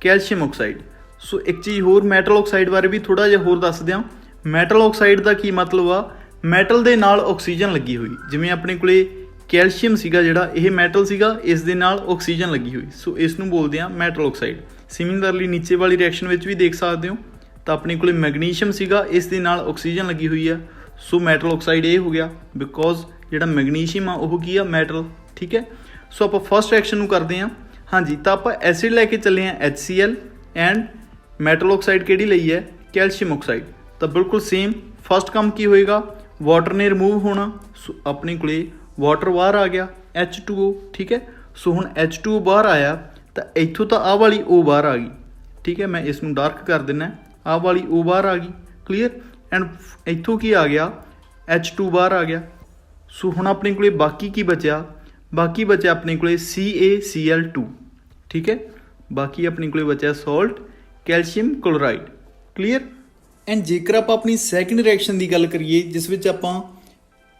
Calcium oxide. ਸੋ ਇੱਕ ਚੀਜ਼ ਹੋਰ ਮੈਟਲ ਆਕਸਾਈਡ ਬਾਰੇ ਵੀ ਥੋੜ੍ਹਾ ਜਿਹਾ ਹੋਰ ਦੱਸ ਦਿਆਂ। ਮੈਟਲ ਆਕਸਾਈਡ ਦਾ ਕੀ ਮਤਲਬ ਆ? ਮੈਟਲ ਦੇ ਨਾਲ ਆਕਸੀਜਨ ਲੱਗੀ ਹੋਈ। ਜਿਵੇਂ ਆਪਣੇ ਕੋਲੇ ਕੈਲਸ਼ੀਅਮ ਸੀਗਾ ਜਿਹੜਾ ਇਹ ਮੈਟਲ ਸੀਗਾ, ਇਸ ਦੇ ਨਾਲ ਆਕਸੀਜਨ ਲੱਗੀ ਹੋਈ, ਸੋ ਇਸ ਨੂੰ ਬੋਲਦੇ ਆ ਮੈਟਲ ਆਕਸਾਈਡ। ਸਿਮਿਲਰਲੀ ਨੀਚੇ ਵਾਲੀ ਰਿਐਕਸ਼ਨ ਵਿੱਚ ਵੀ ਦੇਖ ਸਕਦੇ ਹੋ, ਤਾਂ ਆਪਣੇ ਕੋਲੇ ਮੈਗਨੀਸ਼ੀਅਮ ਸੀਗਾ, ਇਸ ਦੇ ਨਾਲ ਆਕਸੀਜਨ ਲੱਗੀ ਹੋਈ ਆ, ਸੋ ਮੈਟਲ ਆਕਸਾਈਡ ਇਹ ਹੋ ਗਿਆ, ਬਿਕੋਜ਼ ਜਿਹੜਾ ਮੈਗਨੀਸ਼ੀਅਮ ਆ ਉਹ ਕੀ ਆ? ਮੈਟਲ। ਠੀਕ ਹੈ, ਸੋ ਆਪਾਂ ਫਸਟ ਰਿਐਕਸ਼ਨ ਨੂੰ ਕਰਦੇ ਹਾਂ। ਹਾਂਜੀ, ਤਾਂ ਆਪਾਂ ਐਸਿਡ ਲੈ ਕੇ ਚੱਲੇ ਹਾਂ HCl ਐਂਡ ਮੈਟਲ ਆਕਸਾਈਡ ਕਿਹੜੀ ਲਈ ਹੈ? Calcium oxide. ਤਾਂ ਬਿਲਕੁਲ ਸੇਮ, ਫਸਟ ਕੰਮ ਕੀ ਹੋਏਗਾ? ਵਾਟਰ ਨੇ ਰਿਮੂਵ ਹੋਣਾ, ਸੋ ਆਪਣੇ ਕੋਲੇ ਵਾਟਰ ਬਾਹਰ ਆ ਗਿਆ H2O। ਠੀਕ ਹੈ, ਸੋ ਹੁਣ H2O ਬਾਹਰ ਆਇਆ ਤਾਂ ਇੱਥੋਂ ਤਾਂ ਆਹ ਵਾਲੀ O ਬਾਹਰ ਆ ਗਈ। ਠੀਕ ਹੈ, ਮੈਂ ਇਸ ਨੂੰ ਡਾਰਕ ਕਰ ਦਿੰਦਾ, ਆਹ ਵਾਲੀ O ਬਾਹਰ ਆ ਗਈ। ਕਲੀਅਰ। ਐਂਡ ਇੱਥੋਂ ਕੀ ਆ ਗਿਆ? H2 ਬਾਹਰ ਆ ਗਿਆ। ਸੋ ਹੁਣ ਆਪਣੇ ਕੋਲੇ ਬਾਕੀ ਕੀ ਬਚਿਆ? ਬਾਕੀ ਬਚਿਆ ਆਪਣੇ ਕੋਲੇ CaCl2। ਠੀਕ ਹੈ, ਬਾਕੀ ਆਪਣੇ ਕੋਲੇ ਬਚਿਆ salt, calcium chloride. Clear. And ਜੇਕਰ ਆਪਾਂ ਆਪਣੀ ਸੈਕਿੰਡ ਰਿਐਕਸ਼ਨ ਦੀ ਗੱਲ ਕਰੀਏ, ਜਿਸ ਵਿੱਚ ਆਪਾਂ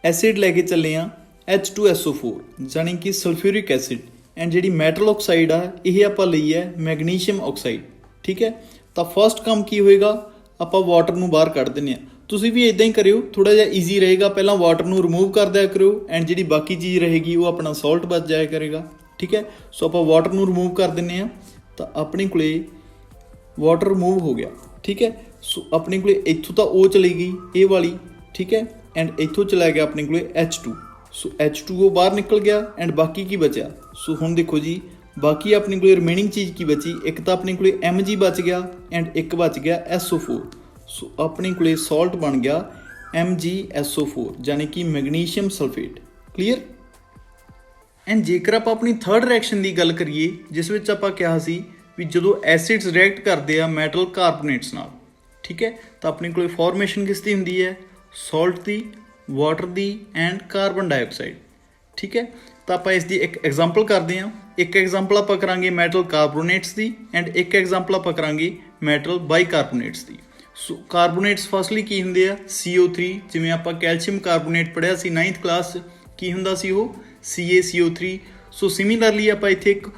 ਐਸਿਡ ਲੈ ਕੇ ਚੱਲੇ ਹਾਂ H2SO4 ਜਾਣੀ ਕਿ ਸਲਫਿਊਰਿਕ ਐਸਿਡ, ਐਂਡ ਜਿਹੜੀ ਮੈਟਲ ਆਕਸਾਈਡ ਆ ਇਹ ਆਪਾਂ ਲਈ ਹੈ ਮੈਗਨੀਸ਼ੀਅਮ ਆਕਸਾਈਡ। ਠੀਕ ਹੈ, ਤਾਂ ਫਸਟ ਕੰਮ ਕੀ ਹੋਏਗਾ? ਆਪਾਂ ਵਾਟਰ ਨੂੰ ਬਾਹਰ ਕੱਢ ਦਿੰਦੇ ਹਾਂ। ਤੁਸੀਂ ਵੀ ਇਦਾਂ ਹੀ ਕਰਿਓ, ਥੋੜ੍ਹਾ ਜਿਹਾ ਈਜ਼ੀ ਰਹੇਗਾ। ਪਹਿਲਾਂ ਵਾਟਰ ਨੂੰ ਰਿਮੂਵ ਕਰ ਦਿਆ ਕਰਿਓ, ਐਂਡ ਜਿਹੜੀ ਬਾਕੀ ਚੀਜ਼ ਰਹੇਗੀ ਉਹ ਆਪਣਾ ਸਾਲਟ ਬਚ ਜਾਇਆ ਕਰੇਗਾ। ਠੀਕ ਹੈ, ਸੋ ਆਪਾਂ ਵਾਟਰ ਨੂੰ ਰਿਮੂਵ ਕਰ ਦਿੰਦੇ ਹਾਂ, ਤਾਂ ਆਪਣੇ ਕੋਲੇ ਵਾਟਰ ਰਿਮੂਵ ਹੋ ਗਿਆ। ਠੀਕ ਹੈ, ਸੋ ਆਪਣੇ ਕੋਲੇ ਇੱਥੋਂ ਤਾਂ O ਚਲੀ ਗਈ ਇਹ ਵਾਲੀ। ਠੀਕ ਹੈ, ਐਂਡ ਇੱਥੋਂ ਚਲਾ ਗਿਆ ਆਪਣੇ ਕੋਲੇ H2। ਸੋ H2O ਬਾਹਰ ਨਿਕਲ ਗਿਆ, ਐਂਡ ਬਾਕੀ ਕੀ ਬਚਿਆ? ਸੋ ਹੁਣ ਦੇਖੋ ਜੀ, ਬਾਕੀ ਆਪਣੇ ਕੋਲੇ ਰਿਮੇਨਿੰਗ ਚੀਜ਼ ਕੀ ਬਚੀ? ਇੱਕ ਤਾਂ ਆਪਣੇ ਕੋਲੇ Mg ਬਚ ਗਿਆ, ਐਂਡ ਇੱਕ ਬਚ ਗਿਆ SO4। ਸੋ ਆਪਣੇ ਕੋਲੇ ਸਾਲਟ ਬਣ ਗਿਆ MgSO4 ਜਾਨੀ ਕਿ ਮੈਗਨੀਸ਼ੀਅਮ ਸਲਫੇਟ। ਕਲੀਅਰ। ਐਂਡ ਜੇਕਰ ਆਪਾਂ ਆਪਣੀ ਥਰਡ ਰਿਐਕਸ਼ਨ ਦੀ ਗੱਲ ਕਰੀਏ, ਜਿਸ ਵਿੱਚ ਆਪਾਂ ਕਿਹਾ ਸੀ ਵੀ ਜਦੋਂ ਐਸਿਡਸ ਰਿਐਕਟ ਕਰਦੇ ਆ ਮੈਟਲ ਕਾਰਬੋਨੇਟਸ ਨਾਲ, ਠੀਕ ਹੈ, ਤਾਂ ਆਪਣੇ ਕੋਲੇ ਫਾਰਮੇਸ਼ਨ ਕਿਸ ਦੀ ਹੁੰਦੀ ਹੈ? Salt the, water the and carbon dioxide. ਠੀਕ ਹੈ, ਤਾਂ ਆਪਾਂ ਇਸ ਦੀ ਇੱਕ ਐਗਜ਼ਾਮਪਲ ਕਰਦੇ ਹਾਂ। ਇੱਕ ਐਗਜ਼ਾਮਪਲ ਆਪਾਂ ਕਰਾਂਗੇ ਮੈਟਲ ਕਾਰਬੋਨੇਟਸ ਦੀ, ਐਂਡ ਇੱਕ ਐਗਜ਼ਾਮਪਲ ਆਪਾਂ ਕਰਾਂਗੇ ਮੈਟਲ ਬਾਈਕਾਰਬੋਨੇਟਸ ਦੀ। ਸੋ ਕਾਰਬੋਨੇਟਸ ਫਸਟਲੀ ਕੀ ਹੁੰਦੇ ਆ? CO3। ਜਿਵੇਂ ਆਪਾਂ ਕੈਲਸ਼ੀਅਮ ਕਾਰਬੋਨੇਟ ਪੜ੍ਹਿਆ ਸੀ 9th ਕਲਾਸ 'ਚ, ਕੀ ਹੁੰਦਾ ਸੀ ਉਹ? CaCO3। ਸੋ ਸਿਮਿਲਰਲੀ ਆਪਾਂ ਇੱਥੇ ਇੱਕ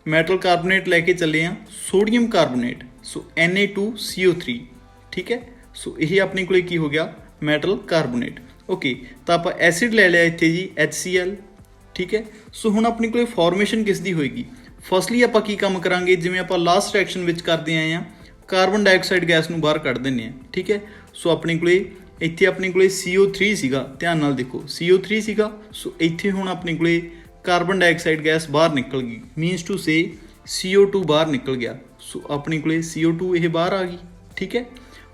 ਮੈਟਲ ਕਾਰਬੋਨੇਟ ਲੈ ਕੇ ਚੱਲੇ ਹਾਂ ਸੋਡੀਅਮ ਕਾਰਬੋਨੇਟ, ਸੋ Na2CO3। ਠੀਕ ਹੈ, ਸੋ ਇਹ ਆਪਣੇ ਕੋਲੇ ਕੀ ਹੋ ਗਿਆ? Metal carbonate. ਓਕੇ, ਤਾਂ ਆਪਾਂ ਐਸਿਡ ਲੈ ਲਿਆ ਇੱਥੇ ਜੀ HCl। ਠੀਕ ਹੈ, ਸੋ ਹੁਣ ਆਪਣੇ ਕੋਲੇ ਫਾਰਮੇਸ਼ਨ ਕਿਸ ਦੀ ਹੋਏਗੀ? ਫਸਟਲੀ ਆਪਾਂ ਕੀ ਕੰਮ ਕਰਾਂਗੇ, ਜਿਵੇਂ ਆਪਾਂ ਲਾਸਟ ਰਿਐਕਸ਼ਨ ਵਿੱਚ ਕਰਦੇ ਆਏ ਹਾਂ, ਕਾਰਬਨ ਡਾਈਆਕਸਾਈਡ ਗੈਸ ਨੂੰ ਬਾਹਰ ਕੱਢ ਦਿੰਦੇ ਹਾਂ। ਠੀਕ ਹੈ, ਸੋ ਆਪਣੇ ਕੋਲੇ ਇੱਥੇ ਆਪਣੇ ਕੋਲੇ CO3 ਸੀਗਾ, ਧਿਆਨ ਨਾਲ ਦੇਖੋ CO3 ਸੀਗਾ। ਸੋ ਇੱਥੇ ਹੁਣ ਆਪਣੇ ਕੋਲੇ ਕਾਰਬਨ ਡਾਈਆਕਸਾਈਡ ਗੈਸ ਬਾਹਰ ਨਿਕਲ ਗਈ, ਮੀਨਸ ਟੂ ਸੇ CO2 ਬਾਹਰ ਨਿਕਲ ਗਿਆ। ਸੋ ਆਪਣੇ ਕੋਲੇ CO2 ਇਹ ਬਾਹਰ ਆ ਗਈ। ਠੀਕ ਹੈ,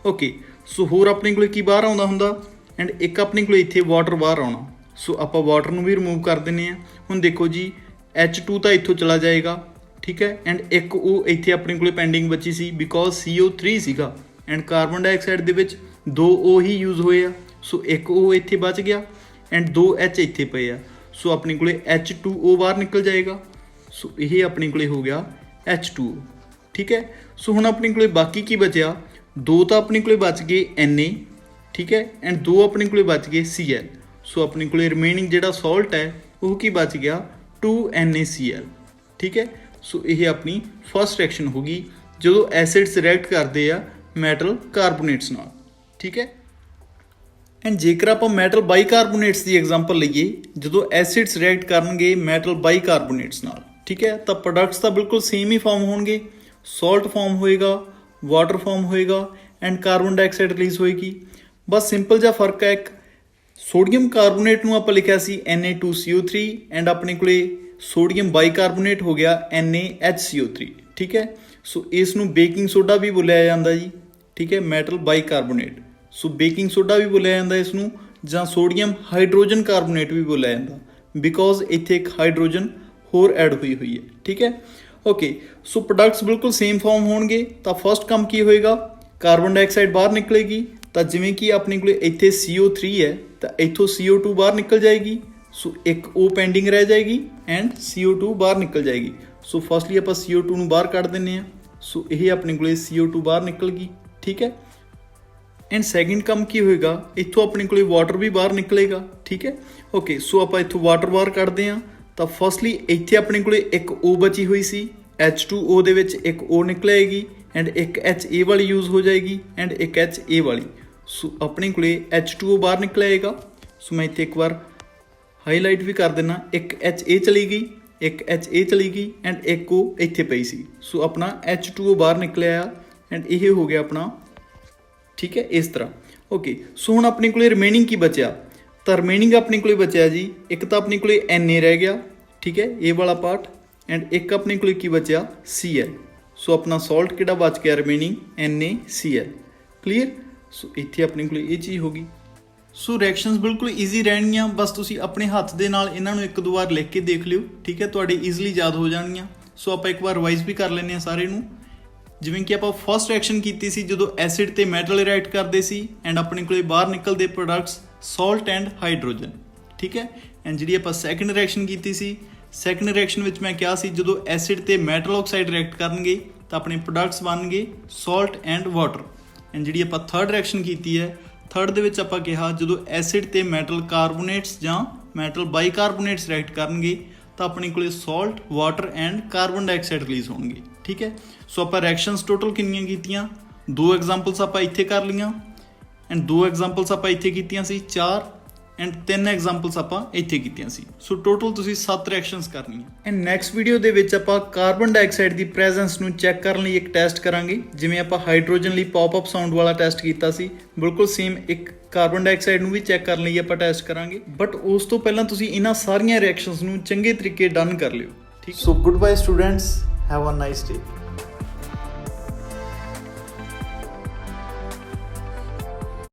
ਓਕੇ, ਸੋ ਹੋਰ ਆਪਣੇ ਕੋਲੇ ਕੀ ਬਾਹਰ ਆਉਂਦਾ ਹੁੰਦਾ? ਐਂਡ ਇੱਕ ਆਪਣੇ ਕੋਲੇ ਇੱਥੇ ਵਾਟਰ ਬਾਹਰ ਆਉਣਾ। ਸੋ ਆਪਾਂ ਵਾਟਰ ਨੂੰ ਵੀ ਰਿਮੂਵ ਕਰ ਦਿੰਦੇ ਹਾਂ। ਹੁਣ ਦੇਖੋ ਜੀ, H2 ਤਾਂ ਇੱਥੋਂ ਚਲਾ ਜਾਏਗਾ। ਠੀਕ ਹੈ, ਐਂਡ ਇੱਕ ਉਹ ਇੱਥੇ ਆਪਣੇ ਕੋਲੇ ਪੈਂਡਿੰਗ ਬਚੀ ਸੀ, ਬਿਕੋਜ਼ CO3 ਸੀਗਾ, ਐਂਡ ਕਾਰਬਨ ਡਾਈਆਕਸਾਈਡ ਦੇ ਵਿੱਚ 2 O ਹੀ ਯੂਜ਼ ਹੋਏ ਆ। ਸੋ ਇੱਕ O ਇੱਥੇ ਬਚ ਗਿਆ, ਐਂਡ 2 H ਇੱਥੇ ਪਏ ਆ। ਸੋ ਆਪਣੇ ਕੋਲੇ H2O ਬਾਹਰ ਨਿਕਲ ਜਾਏਗਾ। ਸੋ ਇਹ ਆਪਣੇ ਕੋਲੇ ਹੋ ਗਿਆ H2O। ਠੀਕ ਹੈ, ਸੋ ਹੁਣ ਆਪਣੇ ਕੋਲੇ ਬਾਕੀ ਕੀ ਬਚਿਆ? 2 ਤਾਂ ਆਪਣੇ ਕੋਲੇ ਬਚ ਗਏ Na। ਠੀਕ ਹੈ, ਐਂਡ 2 ਆਪਣੇ ਕੋਲੇ ਬਚ ਗਏ Cl। ਸੋ ਆਪਣੇ ਕੋਲੇ ਰਿਮੇਨਿੰਗ ਜਿਹੜਾ ਸੋਲਟ ਹੈ ਉਹ ਕੀ ਬਚ ਗਿਆ 2NaCl। ਠੀਕ ਹੈ, ਸੋ ਇਹ ਆਪਣੀ ਫਸਟ ਰਿਐਕਸ਼ਨ ਹੋ ਗਈ ਜਦੋਂ ਐਸਿਡਸ ਰਿਐਕਟ ਕਰਦੇ ਆ ਮੈਟਲ ਕਾਰਬੋਨੇਟਸ ਨਾਲ। ਠੀਕ ਹੈ, ਐਂਡ ਜੇਕਰ ਆਪਾਂ ਮੈਟਲ ਬਾਈਕਾਰਬੋਨੇਟਸ ਦੀ ਐਗਜ਼ਾਮਪਲ ਲਈਏ, ਜਦੋਂ ਐਸਿਡਸ ਰਿਐਕਟ ਕਰਨਗੇ ਮੈਟਲ ਬਾਈਕਾਰਬੋਨੇਟਸ ਨਾਲ, ਠੀਕ ਹੈ, ਤਾਂ ਪ੍ਰੋਡਕਟਸ ਤਾਂ ਬਿਲਕੁਲ ਸੇਮ ਹੀ ਫਾਰਮ ਹੋਣਗੇ। ਸੋਲਟ ਫਾਰਮ ਹੋਏਗਾ, ਵਾਟਰ ਫਾਰਮ ਹੋਏਗਾ ਐਂਡ ਕਾਰਬਨ ਡਾਈਆਕਸਾਈਡ ਰਿਲੀਜ਼ ਹੋਏਗੀ। ਬਸ ਸਿੰਪਲ ਜਿਹਾ ਫਰਕ ਹੈ, ਇੱਕ ਸੋਡੀਅਮ ਕਾਰਬੋਨੇਟ ਨੂੰ ਆਪਾਂ ਲਿਖਿਆ ਸੀ Na2CO3 ਐਂਡ ਆਪਣੇ ਕੋਲੇ ਸੋਡੀਅਮ ਬਾਈਕਾਰਬੋਨੇਟ ਹੋ ਗਿਆ NaHCO3। ਠੀਕ ਹੈ, ਸੋ ਇਸ ਨੂੰ ਬੇਕਿੰਗ ਸੋਡਾ ਵੀ ਬੋਲਿਆ ਜਾਂਦਾ ਜੀ। ਠੀਕ ਹੈ, ਮੈਟਲ ਬਾਈਕਾਰਬੋਨੇਟ, ਸੋ ਬੇਕਿੰਗ ਸੋਡਾ ਵੀ ਬੋਲਿਆ ਜਾਂਦਾ ਇਸ ਨੂੰ, ਜਾਂ ਸੋਡੀਅਮ ਹਾਈਡਰੋਜਨ ਕਾਰਬੋਨੇਟ ਵੀ ਬੋਲਿਆ ਜਾਂਦਾ, ਬਿਕੋਜ਼ ਇੱਥੇ ਇੱਕ ਹਾਈਡਰੋਜਨ ਹੋਰ ਐਡ ਹੋਈ ਹੈ। ਠੀਕ ਹੈ, ਓਕੇ, ਸੋ ਪ੍ਰੋਡਕਟਸ ਬਿਲਕੁਲ ਸੇਮ ਫਾਰਮ ਹੋਣਗੇ ਤਾਂ ਫਸਟ ਕੰਮ ਕੀ ਹੋਏਗਾ, ਕਾਰਬਨ ਡਾਈਆਕਸਾਈਡ ਬਾਹਰ ਨਿਕਲੇਗੀ। ਤਾਂ ਜਿਵੇਂ ਕਿ ਆਪਣੇ ਕੋਲੇ ਇੱਥੇ CO3 ਹੈ ਤਾਂ ਇੱਥੋਂ CO2 ਬਾਹਰ ਨਿਕਲ ਜਾਏਗੀ, ਸੋ ਇੱਕ O ਪੈਂਡਿੰਗ ਰਹਿ ਜਾਏਗੀ ਐਂਡ CO2 ਬਾਹਰ ਨਿਕਲ ਜਾਏਗੀ। ਸੋ ਫਸਟਲੀ ਆਪਾਂ CO2 ਨੂੰ ਬਾਹਰ ਕੱਢ ਦਿੰਦੇ ਹਾਂ, ਸੋ ਇਹ ਆਪਣੇ ਕੋਲੇ CO2 ਬਾਹਰ ਨਿਕਲ ਗਈ। ਠੀਕ ਹੈ, ਐਂਡ ਸੈਕਿੰਡ ਕੰਮ ਕੀ ਹੋਏਗਾ, ਇੱਥੋਂ ਆਪਣੇ ਕੋਲੇ ਵਾਟਰ ਵੀ ਬਾਹਰ ਨਿਕਲੇਗਾ। ਠੀਕ ਹੈ, ਓਕੇ, ਸੋ ਆਪਾਂ ਇੱਥੋਂ ਵਾਟਰ ਬਾਹਰ ਕੱਢਦੇ ਹਾਂ ਤਾਂ ਫਸਟਲੀ ਇੱਥੇ ਆਪਣੇ ਕੋਲੇ ਇੱਕ O ਬਚੀ ਹੋਈ ਸੀ, H2O ਦੇ ਵਿੱਚ ਇੱਕ O ਨਿਕਲੇਗੀ ਐਂਡ ਇੱਕ HA ਵਾਲੀ ਯੂਜ਼ ਹੋ ਜਾਏਗੀ ਐਂਡ ਇੱਕ HA ਵਾਲੀ। ਸੋ ਆਪਣੇ ਕੋਲੇ H2O ਬਾਹਰ ਨਿਕਲੇਗਾ। ਸੋ ਮੈਂ ਇੱਥੇ ਇੱਕ ਵਾਰ ਹਾਈਲਾਈਟ ਵੀ ਕਰ ਦਿੰਦਾ, ਇੱਕ HA ਚਲੀ ਗਈ, ਇੱਕ HA ਚਲੀ ਗਈ ਐਂਡ ਇੱਕ O ਇੱਥੇ ਪਈ ਸੀ। ਸੋ ਆਪਣਾ H2O ਬਾਹਰ ਨਿਕਲਿਆ ਆ ਐਂਡ ਇਹ ਹੋ ਗਿਆ ਆਪਣਾ। ਠੀਕ ਹੈ, ਇਸ ਤਰ੍ਹਾਂ। ਓਕੇ, ਸੋ ਹੁਣ ਆਪਣੇ ਕੋਲੇ ਰਿਮੇਨਿੰਗ ਕੀ ਬਚਿਆ, ਤਾਂ ਰਿਮੇਨਿੰਗ ਆਪਣੇ ਕੋਲੇ ਬਚਿਆ ਜੀ, ਇੱਕ ਤਾਂ ਆਪਣੇ ਕੋਲੇ Na ਰਹਿ ਗਿਆ। ਠੀਕ ਹੈ, ਇਹ ਵਾਲਾ ਪਾਰਟ, ਐਂਡ ਇੱਕ ਆਪਣੇ ਕੋਲੇ ਕੀ ਬਚਿਆ Cl। ਸੋ ਆਪਣਾ ਸੋਲਟ ਕਿਹੜਾ ਬਚ ਗਿਆ ਰਿਮੇਨਿੰਗ NaCl। ਕਲੀਅਰ, ਸੋ ਇੱਥੇ ਆਪਣੇ ਕੋਲੇ ਇਹ ਚੀਜ਼ ਹੋ ਗਈ। ਸੋ ਰਿਐਕਸ਼ਨਸ ਬਿਲਕੁਲ ਈਜ਼ੀ ਰਹਿਣਗੀਆਂ, ਬਸ ਤੁਸੀਂ ਆਪਣੇ ਹੱਥ ਦੇ ਨਾਲ ਇਹਨਾਂ ਨੂੰ ਇੱਕ ਦੋ ਵਾਰ ਲਿਖ ਕੇ ਦੇਖ ਲਿਓ। ਠੀਕ ਹੈ, ਤੁਹਾਡੇ ਈਜ਼ੀਲੀ ਯਾਦ ਹੋ ਜਾਣਗੀਆਂ। ਸੋ ਆਪਾਂ ਇੱਕ ਵਾਰ ਰਿਵਾਈਜ਼ ਵੀ ਕਰ ਲੈਂਦੇ ਹਾਂ ਸਾਰੇ ਨੂੰ। ਜਿਵੇਂ ਕਿ ਆਪਾਂ ਫਸਟ ਰਿਐਕਸ਼ਨ ਕੀਤੀ ਸੀ ਜਦੋਂ ਐਸਿਡ ਤੇ ਮੈਟਲ ਰਿਐਕਟ ਕਰਦੇ ਸੀ ਐਂਡ ਆਪਣੇ ਕੋਲੇ ਬਾਹਰ ਨਿਕਲਦੇ ਪ੍ਰੋਡਕਟਸ ਸੋਲਟ ਐਂਡ ਹਾਈਡਰੋਜਨ। ਠੀਕ ਹੈ, ਐਂਡ ਜਿਹੜੀ ਆਪਾਂ ਸੈਕੰਡ ਰਿਐਕਸ਼ਨ ਕੀਤੀ ਸੀ, ਸੈਕੰਡ ਰਿਐਕਸ਼ਨ ਵਿੱਚ ਮੈਂ ਕਿਹਾ ਸੀ ਜਦੋਂ ਐਸਿਡ ਤੇ ਮੈਟਲ ਆਕਸਾਈਡ ਰਿਐਕਟ ਕਰਨਗੇ ਤਾਂ ਆਪਣੇ ਪ੍ਰੋਡਕਟਸ ਬਣਨਗੇ ਸੋਲਟ ਐਂਡ ਵਾਟਰ। ਐਂਡ ਜਿਹੜੀ ਆਪਾਂ ਥਰਡ ਰਿਐਕਸ਼ਨ ਕੀਤੀ ਹੈ, ਥਰਡ ਦੇ ਵਿੱਚ ਆਪਾਂ ਕਿਹਾ ਜਦੋਂ ਐਸਿਡ ਤੇ ਮੈਟਲ ਕਾਰਬੋਨੇਟਸ ਜਾਂ ਮੈਟਲ ਬਾਈਕਾਰਬੋਨੇਟਸ ਰਿਐਕਟ ਕਰਨਗੇ ਤਾਂ ਆਪਣੇ ਕੋਲੇ salt, water and carbon dioxide release ਹੋਣਗੇ। ਠੀਕ ਹੈ, ਸੋ ਆਪਾਂ ਰਿਐਕਸ਼ਨਸ ਟੋਟਲ ਕਿੰਨੀਆਂ ਕੀਤੀਆਂ, 2 ਐਗਜ਼ਾਮਪਲਸ ਆਪਾਂ ਇੱਥੇ ਕਰ ਲਈਆਂ ਐਂਡ 2 ਐਗਜ਼ਾਮਪਲਸ ਆਪਾਂ ਇੱਥੇ ਕੀਤੀਆਂ ਸੀ 4 ਐਂਡ 3 ਐਗਜ਼ਾਮਪਲਸ ਆਪਾਂ ਇੱਥੇ ਕੀਤੀਆਂ ਸੀ। ਸੋ ਟੋਟਲ ਤੁਸੀਂ 7 ਰਿਐਕਸ਼ਨਸ ਕਰਨੀਆਂ। ਐਂਡ ਨੈਕਸਟ ਵੀਡੀਓ ਦੇ ਵਿੱਚ ਆਪਾਂ ਕਾਰਬਨ ਡਾਈਆਕਸਾਈਡ ਦੀ ਪ੍ਰੈਜ਼ੈਂਸ ਨੂੰ ਚੈੱਕ ਕਰਨ ਲਈ ਇੱਕ ਟੈਸਟ ਕਰਾਂਗੇ, ਜਿਵੇਂ ਆਪਾਂ ਹਾਈਡਰੋਜਨ ਲਈ ਪੌਪ ਅਪ ਸਾਊਂਡ ਵਾਲਾ ਟੈਸਟ ਕੀਤਾ ਸੀ, ਬਿਲਕੁਲ ਸੇਮ ਇੱਕ ਕਾਰਬਨ ਡਾਈਆਕਸਾਈਡ ਨੂੰ ਵੀ ਚੈੱਕ ਕਰਨ ਲਈ ਆਪਾਂ ਟੈਸਟ ਕਰਾਂਗੇ। ਬਟ ਉਸ ਤੋਂ ਪਹਿਲਾਂ ਤੁਸੀਂ ਇਹਨਾਂ ਸਾਰੀਆਂ ਰਿਐਕਸ਼ਨਸ ਨੂੰ ਚੰਗੇ ਤਰੀਕੇ ਡਨ ਕਰ ਲਿਓ। ਠੀਕ, so goodbye students, have a nice day.